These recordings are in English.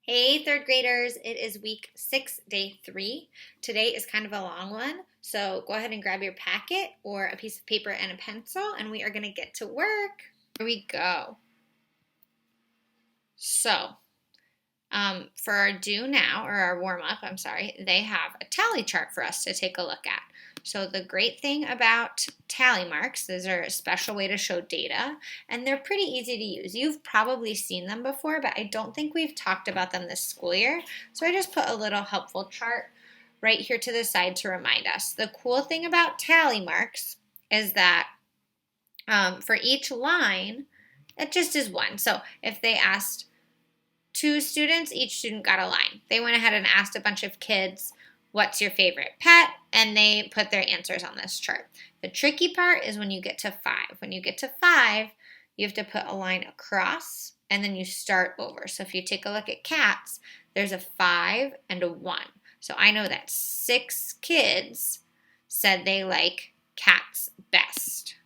Hey, third graders, it is week 6, day 3. Today is kind of a long one, so go ahead and grab your packet or a piece of paper and a pencil, and we are going to get to work. Here we go. So, for our do now, or our warm up, they have a tally chart for us to take a look at. So the great thing about tally marks, these are a special way to show data, and they're pretty easy to use. You've probably seen them before, but I don't think we've talked about them this school year. So I just put a little helpful chart right here to the side to remind us. The cool thing about tally marks is that for each line, it just is one. So if they asked 2 students, each student got a line. They went ahead and asked a bunch of kids, what's your favorite pet? And they put their answers on this chart. The tricky part is when you get to 5. When you get to 5, you have to put a line across and then you start over. So if you take a look at cats, there's a 5 and a 1. So I know that 6 kids said they like cats best.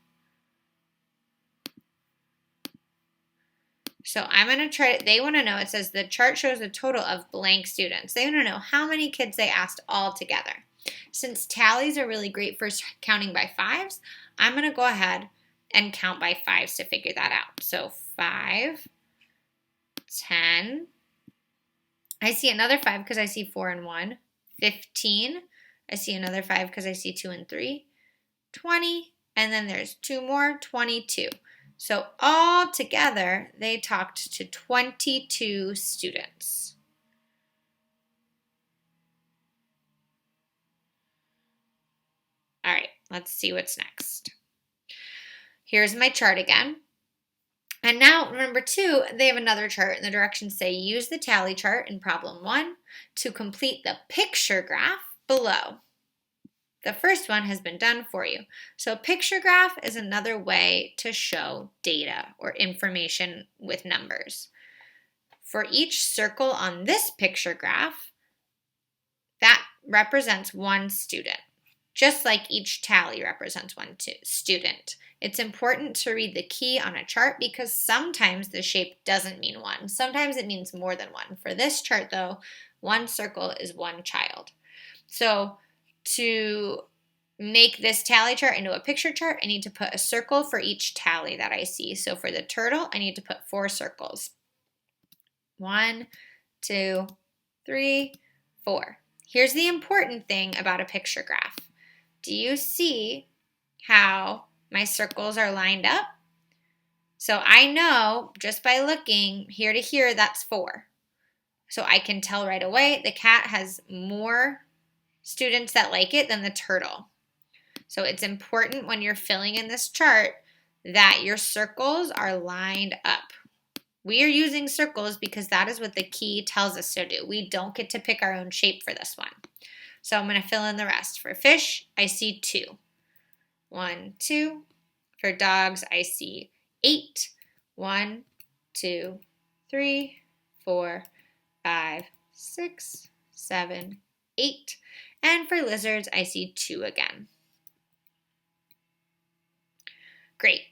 So I'm going to try, they want to know, it says the chart shows a total of blank students. They want to know how many kids they asked all together. Since tallies are really great for counting by 5s, I'm going to go ahead and count by 5s to figure that out. So 5, 10, I see another 5 because I see 4 and 1, 15, I see another 5 because I see 2 and 3, 20, and then there's 2 more, 22. So all together, they talked to 22 students. All right, let's see what's next. Here's my chart again. And now, remember too, they have another chart, and the directions say use the tally chart in problem 1 to complete the picture graph below. The first one has been done for you. So a picture graph is another way to show data or information with numbers. For each circle on this picture graph, that represents one student, just like each tally represents one student. It's important to read the key on a chart because sometimes the shape doesn't mean 1. Sometimes it means more than 1. For this chart though, one circle is one child. So to make this tally chart into a picture chart, I need to put a circle for each tally that I see. So for the turtle, I need to put 4 circles. 1, 2, 3, 4. Here's the important thing about a picture graph. Do you see how my circles are lined up? So I know just by looking here to here, that's 4. So I can tell right away the cat has more students that like it than the turtle. So it's important when you're filling in this chart that your circles are lined up. We are using circles because that is what the key tells us to do. We don't get to pick our own shape for this one. So I'm going to fill in the rest. For fish, I see 2. 1, 2. For dogs, I see 8. 1, 2, 3, 4, 5, 6, 7, 8. And for lizards, I see 2 again. Great.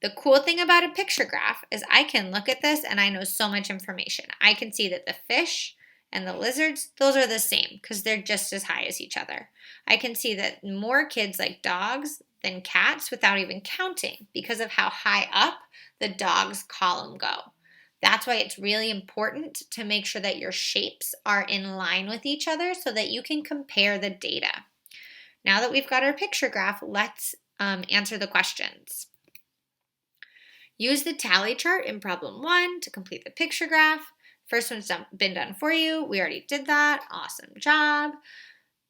The cool thing about a picture graph is I can look at this and I know so much information. I can see that the fish and the lizards, those are the same because they're just as high as each other. I can see that more kids like dogs than cats without even counting because of how high up the dogs column go. That's why it's really important to make sure that your shapes are in line with each other so that you can compare the data. Now that we've got our picture graph, let's answer the questions. Use the tally chart in problem 1 to complete the picture graph. First one's been done for you. We already did that. Awesome job.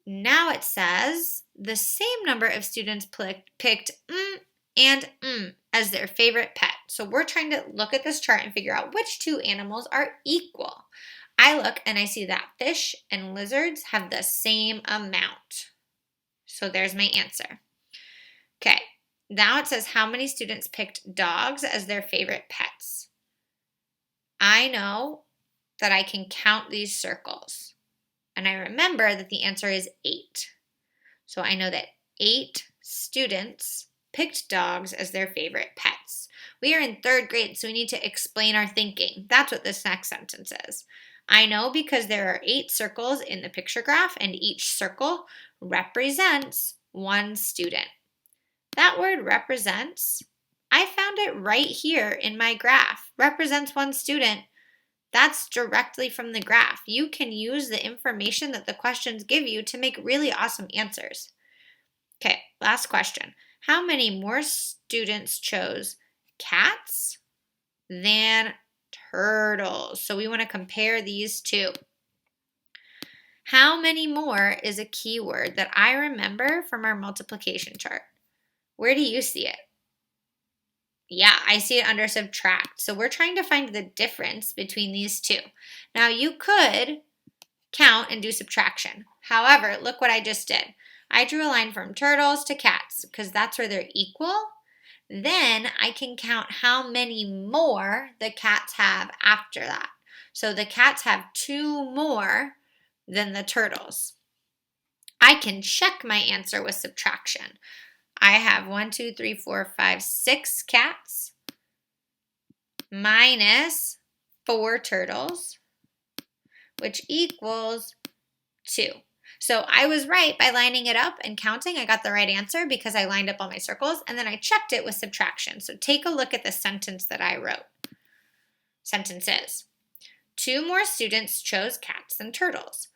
Now it says the same number of students picked and as their favorite pet. So we're trying to look at this chart and figure out which 2 animals are equal. I look and I see that fish and lizards have the same amount. So there's my answer. Okay, now it says how many students picked dogs as their favorite pets. I know that I can count these circles. And I remember that the answer is 8. So I know that 8 students picked dogs as their favorite pets. We are in 3rd grade, so we need to explain our thinking. That's what this next sentence is. I know because there are 8 circles in the picture graph and each circle represents one student. That word represents, I found it right here in my graph. Represents one student. That's directly from the graph. You can use the information that the questions give you to make really awesome answers. Okay, last question. How many more students chose cats than turtles? So we want to compare these two. How many more is a keyword that I remember from our multiplication chart. Where do you see it? Yeah, I see it under subtract. So we're trying to find the difference between these two. Now you could count and do subtraction. However, look what I just did. I drew a line from turtles to cats because that's where they're equal. Then I can count how many more the cats have after that. So the cats have 2 more than the turtles. I can check my answer with subtraction. I have 1, 2, 3, 4, 5, 6 cats minus 4 turtles, which equals 2. So I was right by lining it up and counting. I got the right answer because I lined up all my circles, and then I checked it with subtraction. So take a look at the sentence that I wrote. Sentence is, 2 more students chose cats than turtles.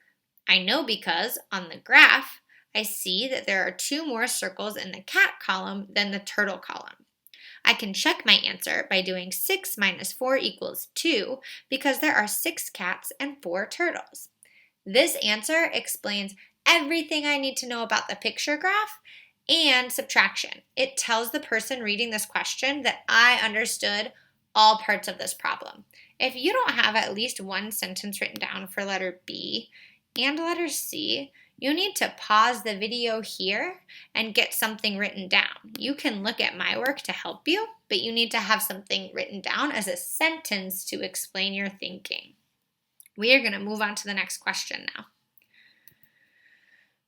I know because on the graph, I see that there are 2 more circles in the cat column than the turtle column. I can check my answer by doing 6 minus 4 equals 2 because there are 6 cats and 4 turtles. This answer explains everything I need to know about the picture graph and subtraction. It tells the person reading this question that I understood all parts of this problem. If you don't have at least one sentence written down for letter B and letter C, you need to pause the video here and get something written down. You can look at my work to help you, but you need to have something written down as a sentence to explain your thinking. We are going to move on to the next question now.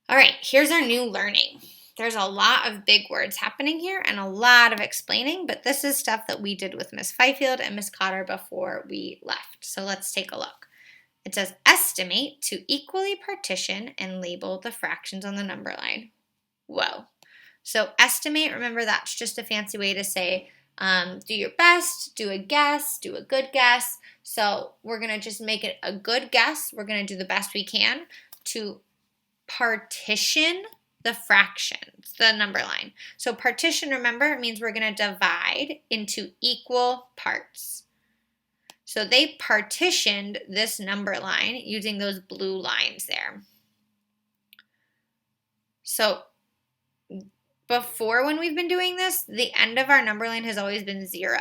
All right, here's our new learning. There's a lot of big words happening here and a lot of explaining, but this is stuff that we did with Miss Fifield and Miss Cotter before we left. So let's take a look. It says estimate to equally partition and label the fractions on the number line. Whoa. So estimate, remember that's just a fancy way to say do your best, do a guess, do a good guess. So we're going to just make it a good guess. We're going to do the best we can to partition the fractions, the number line. So partition, remember, means we're going to divide into equal parts. So they partitioned this number line using those blue lines there. So before, when we've been doing this, the end of our number line has always been 0.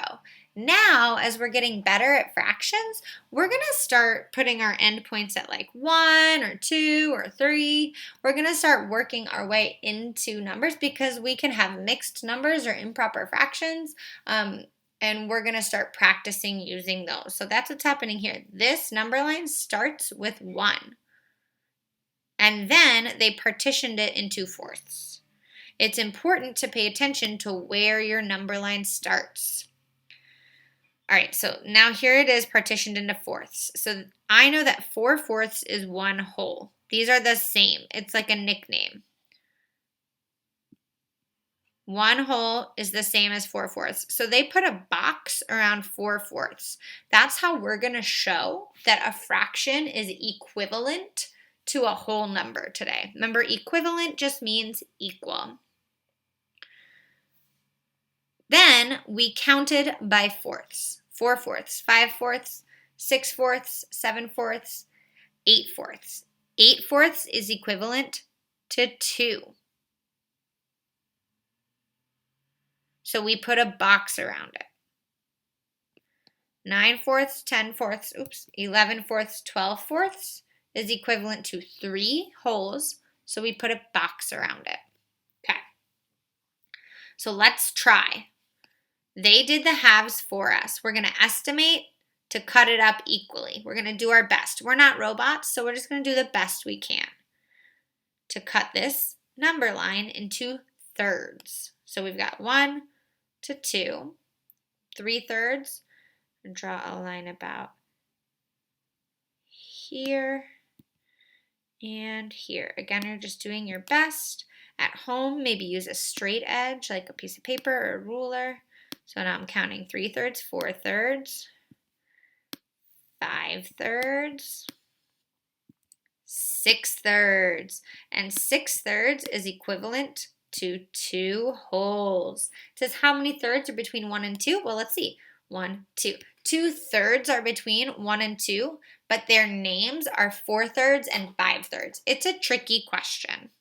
Now, as we're getting better at fractions, we're going to start putting our endpoints at like 1 or 2 or 3. We're going to start working our way into numbers because we can have mixed numbers or improper fractions, and we're going to start practicing using those. So that's what's happening here. This number line starts with 1, and then they partitioned it into fourths. It's important to pay attention to where your number line starts. All right, so now here it is partitioned into fourths. So I know that 4 fourths is 1 whole. These are the same. It's like a nickname. 1 whole is the same as 4 fourths. So they put a box around 4 fourths. That's how we're going to show that a fraction is equivalent to a whole number today. Remember, equivalent just means equal. Then we counted by fourths. 4 fourths, 5 fourths, 6 fourths, 7 fourths, 8 fourths. 8 fourths is equivalent to 2. So we put a box around it. 9 fourths, 10 fourths, 11 fourths, 12 fourths is equivalent to 3 wholes. So we put a box around it. Okay. So let's try. They did the halves for us. We're going to estimate to cut it up equally. We're going to do our best. We're not robots, so we're just going to do the best we can to cut this number line into thirds. So we've got 1 to 2, 3 thirds, and draw a line about here and here. Again, you're just doing your best. At home, maybe use a straight edge like a piece of paper or a ruler. So now I'm counting 3/3, 4/3, 5/3, 6/3. And 6/3 is equivalent to 2 wholes. It says how many thirds are between 1 and 2? Well, let's see. 1, 2. 2/3 are between 1 and 2, but their names are 4/3 and 5/3. It's a tricky question.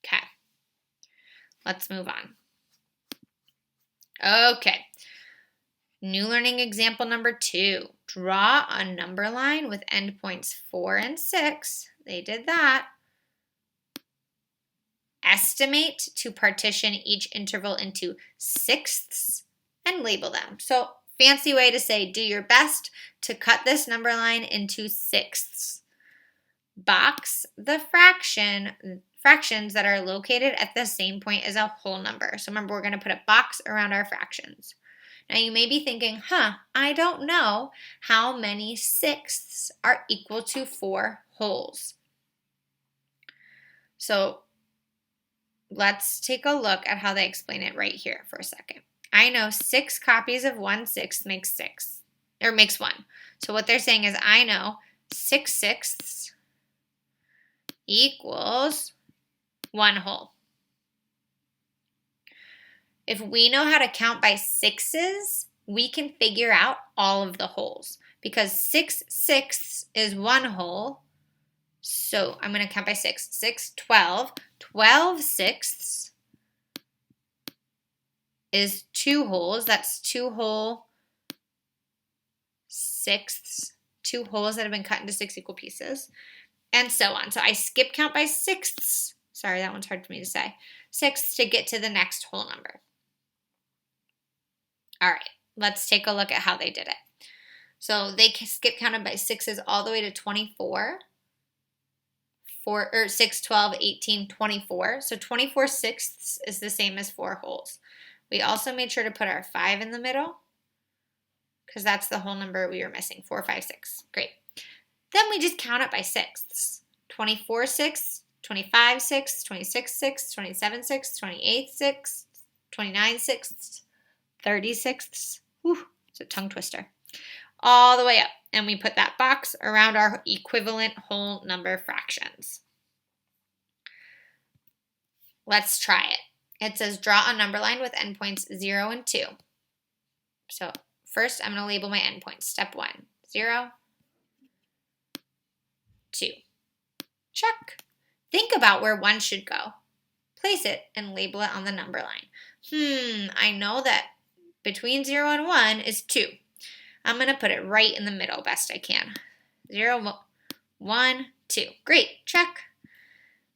Okay, let's move on. Okay, new learning example number 2. Draw a number line with endpoints 4 and 6. They did that. Estimate to partition each interval into sixths and label them. So fancy way to say do your best to cut this number line into sixths. Box the fractions that are located at the same point as a whole number. So remember, we're going to put a box around our fractions. Now you may be thinking, I don't know how many sixths are equal to 4 wholes. So let's take a look at how they explain it right here for a second. I know 6 copies of 1/6 makes 6, or makes 1. So what they're saying is I know 6 sixths equals 1 whole. If we know how to count by sixes, we can figure out all of the wholes because 6 sixths is 1 whole. So I'm going to count by 6. 6, 12. 12 sixths is 2 wholes. That's 2 whole sixths. 2 wholes that have been cut into 6 equal pieces. And so on. So I skip count by sixths. Sorry, that one's hard for me to say. Sixths to get to the next whole number. All right, let's take a look at how they did it. So they skip counted by sixes all the way to 24. 6, 12, 18, 24. So 24 sixths is the same as 4 wholes. We also made sure to put our 5 in the middle because that's the whole number we were missing, 4, 5, 6. Great. Then we just count it by sixths. 24 sixths, 25 sixths, 26 sixths, 27 sixths, 28 sixths, 29 sixths, 30 sixths. Whew, it's a tongue twister. All the way up. And we put that box around our equivalent whole number fractions. Let's try it. It says draw a number line with endpoints 0 and 2. So first I'm going to label my endpoints. Step 1, 0, 2. Check. Think about where 1 should go. Place it and label it on the number line. I know that between 0 and 1 is 2. I'm going to put it right in the middle best I can. 0, 1, 2. Great, check.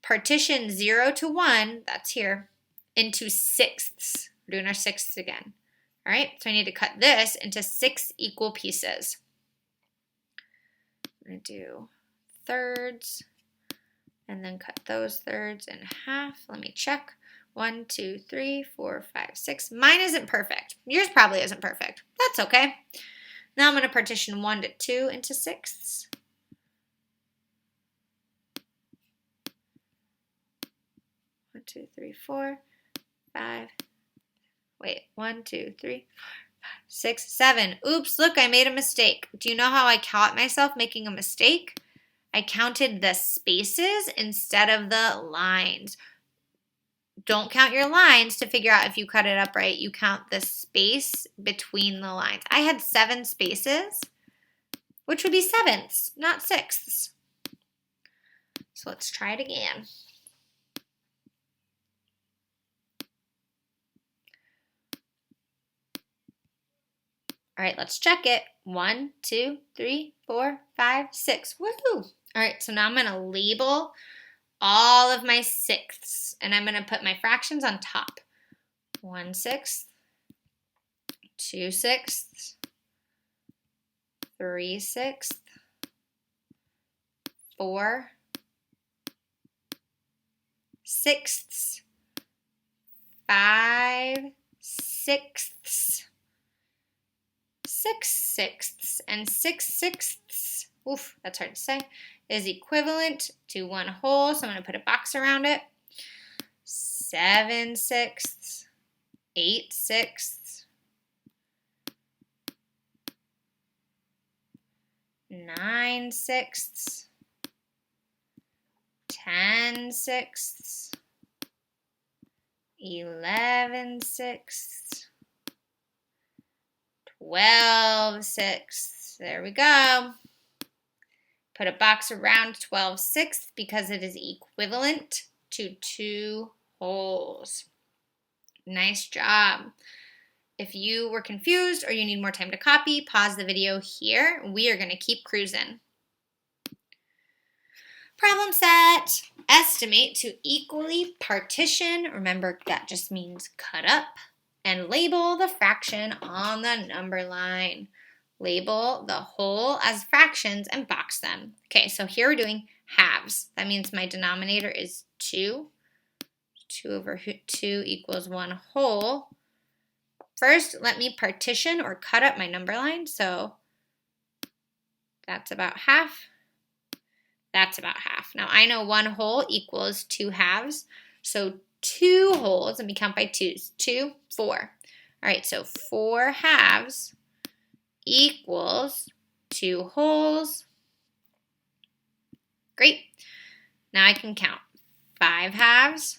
Partition 0 to 1, that's here, into sixths. We're doing our sixths again. All right, so I need to cut this into 6 equal pieces. I'm going to do thirds and then cut those thirds in half. Let me check. 1, 2, 3, 4, 5, 6. Mine isn't perfect. Yours probably isn't perfect. That's okay. Now I'm going to partition 1 to 2 into sixths. One, 2, 3, 4, 5. Wait, 1, 2, 3, 4, 5, 6, 7. Oops, look, I made a mistake. Do you know how I caught myself making a mistake? I counted the spaces instead of the lines. Don't count your lines to figure out if you cut it up right. You count the space between the lines. I had 7 spaces, which would be sevenths, not sixths. So let's try it again. All right, let's check it. 1, 2, 3, 4, 5, 6. Woohoo! All right, so now I'm going to label all of my sixths, and I'm going to put my fractions on top. 1 sixth, 2 sixths, 3 sixths, 4 sixths, 5 sixths, 6 sixths, and 6 sixths. oof, that's hard to say, is equivalent to 1 whole. So I'm going to put a box around it. 7/6, 8/6, 9/6, 10/6, 11/6, 12/6. There we go. Put a box around 12/6 because it is equivalent to 2 wholes. Nice job. If you were confused or you need more time to copy, pause the video here. We are going to keep cruising. Problem set. Estimate to equally partition. Remember, that just means cut up. And label the fraction on the number line. Label the whole as fractions and box them. Okay, so here we're doing halves. That means my denominator is 2. 2 over 2 equals 1 whole. First, let me partition or cut up my number line. So that's about half. That's about half. Now I know 1 whole equals 2 halves. So 2 wholes, let me count by 2's. 2, 4. All right, so 4 halves equals 2 wholes. Great. Now I can count 5 halves,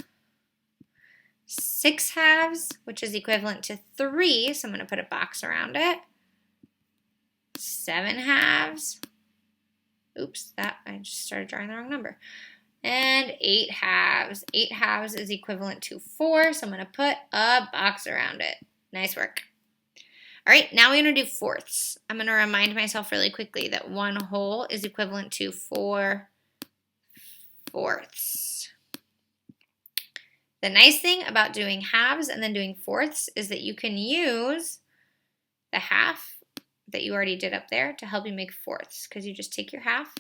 6 halves, which is equivalent to 3, so I'm going to put a box around it. 7 halves. Oops, I just started drawing the wrong number. And 8 halves. 8 halves is equivalent to 4, so I'm going to put a box around it. Nice work. All right, now we're going to do fourths. I'm going to remind myself really quickly that 1 whole is equivalent to 4 fourths. The nice thing about doing halves and then doing fourths is that you can use the half that you already did up there to help you make fourths, because you just take your half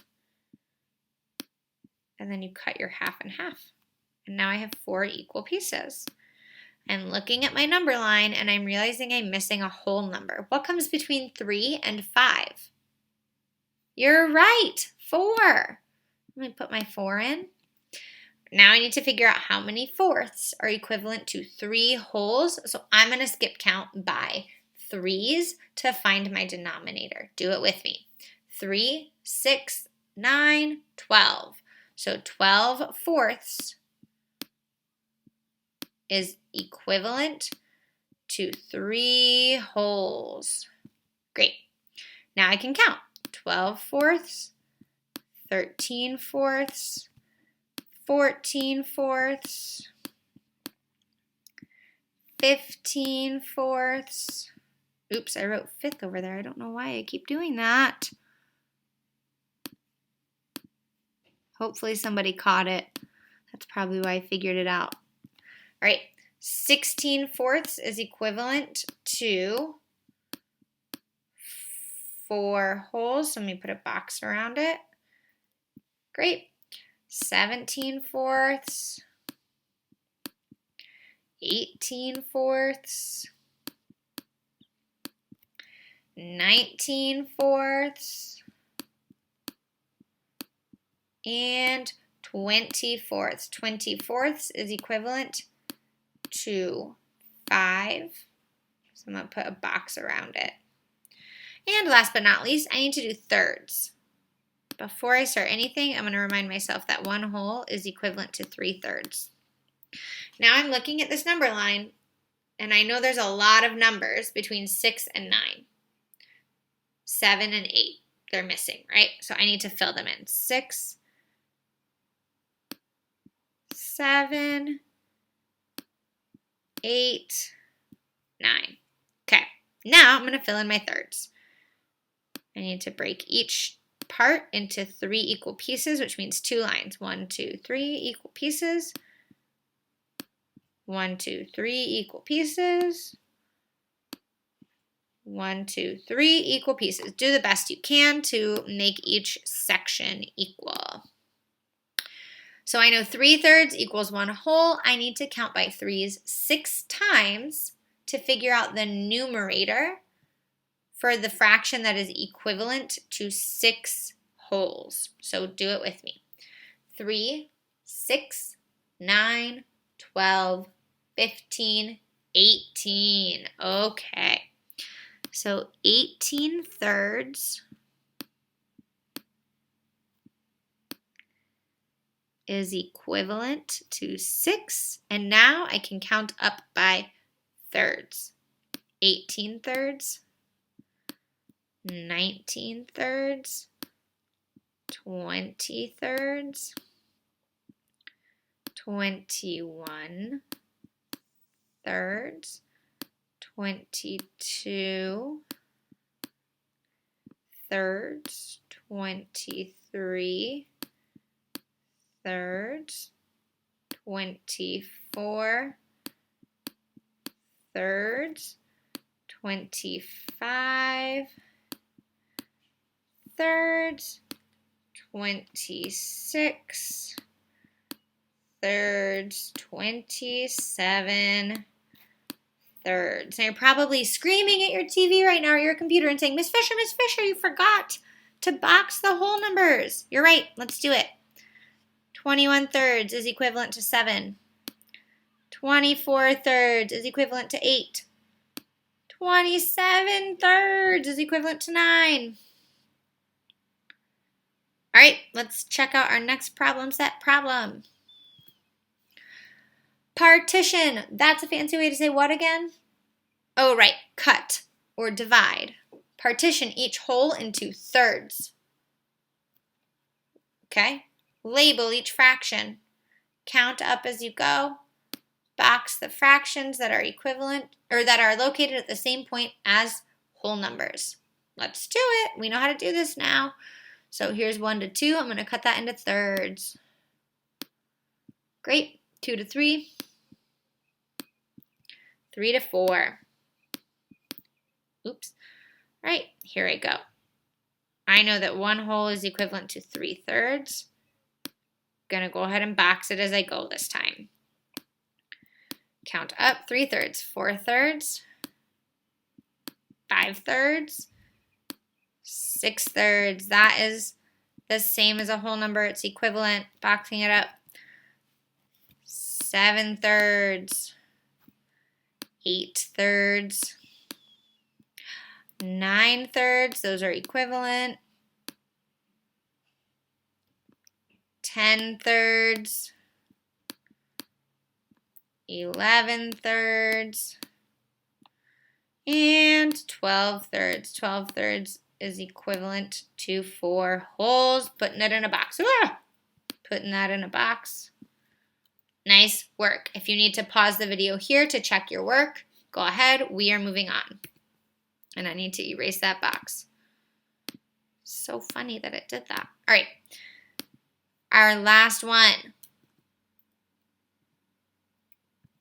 and then you cut your half in half. And now I have 4 equal pieces. I'm looking at my number line and I'm realizing I'm missing a whole number. What comes between 3 and 5? You're right, 4. Let me put my 4 in. Now I need to figure out how many fourths are equivalent to 3 wholes. So I'm going to skip count by 3's to find my denominator. Do it with me. 3, 6, 9, 12. So 12 fourths is equivalent to 3 wholes. Great. Now I can count. 12 fourths, 13 fourths, 14 fourths, 15 fourths. Oops, I wrote fifth over there. I don't know why I keep doing that. Hopefully somebody caught it. That's probably why I figured it out. All right, 16 fourths is equivalent to 4 wholes. So let me put a box around it. Great. 17 fourths, 18 fourths, 19 fourths, and 20 fourths. 20 fourths is equivalent to 5. So I'm going to put a box around it. And last but not least, I need to do thirds. Before I start anything, I'm going to remind myself that 1 whole is equivalent to 3 thirds. Now I'm looking at this number line, and I know there's a lot of numbers between 6 and 9. 7 and 8, they're missing, right? So I need to fill them in. 6, 7, 8, 9. Okay, now I'm going to fill in my thirds. I need to break each part into 3 equal pieces, which means 2 lines. 1, 2, 3 equal pieces. 1, 2, 3 equal pieces. 1, 2, 3 equal pieces. Do the best you can to make each section equal. So I know 3 thirds equals 1 whole. I need to count by 3's 6 times to figure out the numerator for the fraction that is equivalent to 6 wholes. So do it with me. 3, 6, 9, 12, 15, 18. Okay. So 18 thirds is equivalent to 6. And now I can count up by thirds. 18 thirds, 19 thirds, 20 thirds, 21 thirds, 22 thirds, 23 thirds, 24 thirds, 25 thirds, 26 thirds, 27 thirds. Now you're probably screaming at your TV right now or your computer and saying, Miss Fisher, you forgot to box the whole numbers. You're right. Let's do it. 21 thirds is equivalent to 7. 24 thirds is equivalent to 8. 27 thirds is equivalent to 9. All right, let's check out our next problem set problem. Partition. That's a fancy way to say what again? Oh, right. Cut or divide. Partition each whole into thirds. Okay? Label each fraction. Count up as you go. Box the fractions that are equivalent or that are located at the same point as whole numbers. Let's do it. We know how to do this now. So here's 1 to 2. I'm going to cut that into thirds. Great. 2 to 3. 3 to 4. Oops. All right, here I go. I know that 1 whole is equivalent to 3 thirds. Going to go ahead and box it as I go this time. Count up 3 thirds, 4 thirds, 5 thirds, 6 thirds. That is the same as a whole number. It's equivalent. Boxing it up. 7 thirds, 8 thirds, 9 thirds. Those are equivalent. 10 thirds, 11 thirds, and 12 thirds. 12 thirds is equivalent to 4 wholes. Putting it in a box. Putting that in a box. Nice work. If you need to pause the video here to check your work, go ahead. We are moving on. And I need to erase that box. So funny that it did that. All right. Our last one.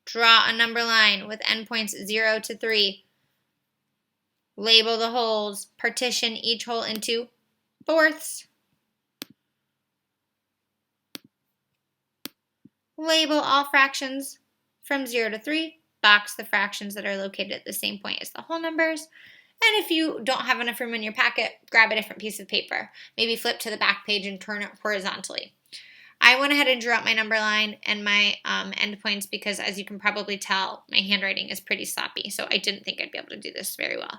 Draw a number line with endpoints 0 to 3. Label the holes. Partition each hole into fourths. Label all fractions from 0 to 3. Box the fractions that are located at the same point as the whole numbers. And if you don't have enough room in your packet, grab a different piece of paper. Maybe flip to the back page and turn it horizontally. I went ahead and drew up my number line and my endpoints because, as you can probably tell, my handwriting is pretty sloppy. So I didn't think I'd be able to do this very well. I'm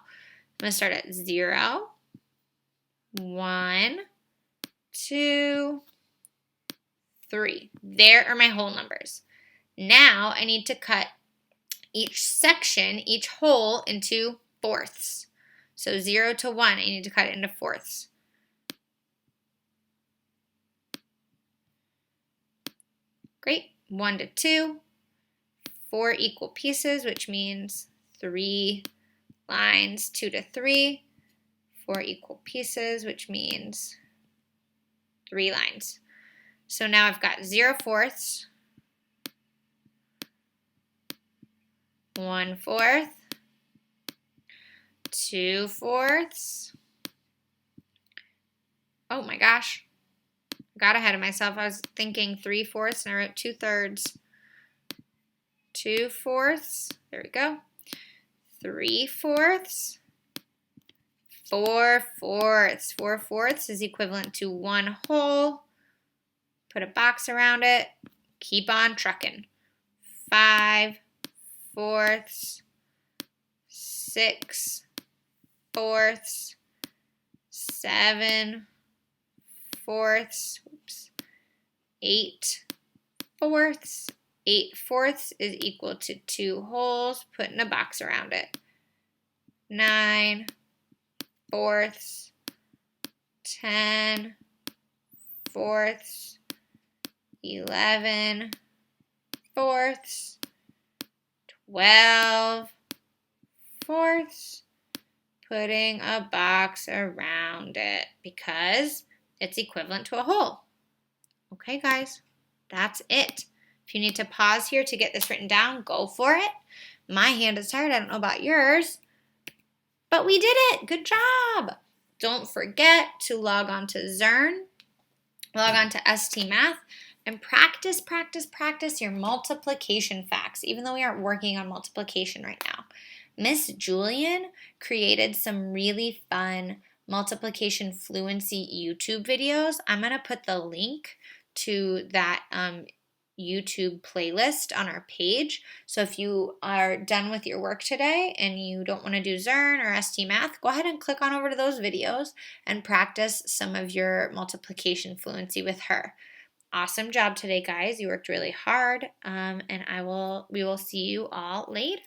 going to start at 0, 1, 2, 3. There are my whole numbers. Now I need to cut each section, each hole, into fourths. So 0 to 1, I need to cut it into fourths. Great. 1 to 2, 4 equal pieces, which means 3 lines. 2 to 3, 4 equal pieces, which means 3 lines. So now I've got 0 fourths, 1 fourth, 2 fourths. Oh my gosh. Got ahead of myself. I was thinking 3 fourths and I wrote 2 thirds. 2 fourths. There we go. 3 fourths. 4/4. 4/4 is equivalent to 1 whole. Put a box around it. Keep on trucking. 5/4. 6/4. 7/4. 8/4. 8/4 is equal to 2 wholes. Put in a box around it. 9/4. 10/4. 11/4. 12/4. Putting a box around it because it's equivalent to a whole. Okay, guys, that's it. If you need to pause here to get this written down, go for it. My hand is tired. I don't know about yours, but we did it. Good job. Don't forget to log on to Zern, log on to ST Math, and practice your multiplication facts, even though we aren't working on multiplication right now. Miss Julian created some really fun multiplication fluency YouTube videos. I'm going to put the link to that YouTube playlist on our page. So if you are done with your work today and you don't want to do Zern or ST Math, go ahead and click on over to those videos and practice some of your multiplication fluency with her. Awesome job today, guys. You worked really hard, and we will see you all later.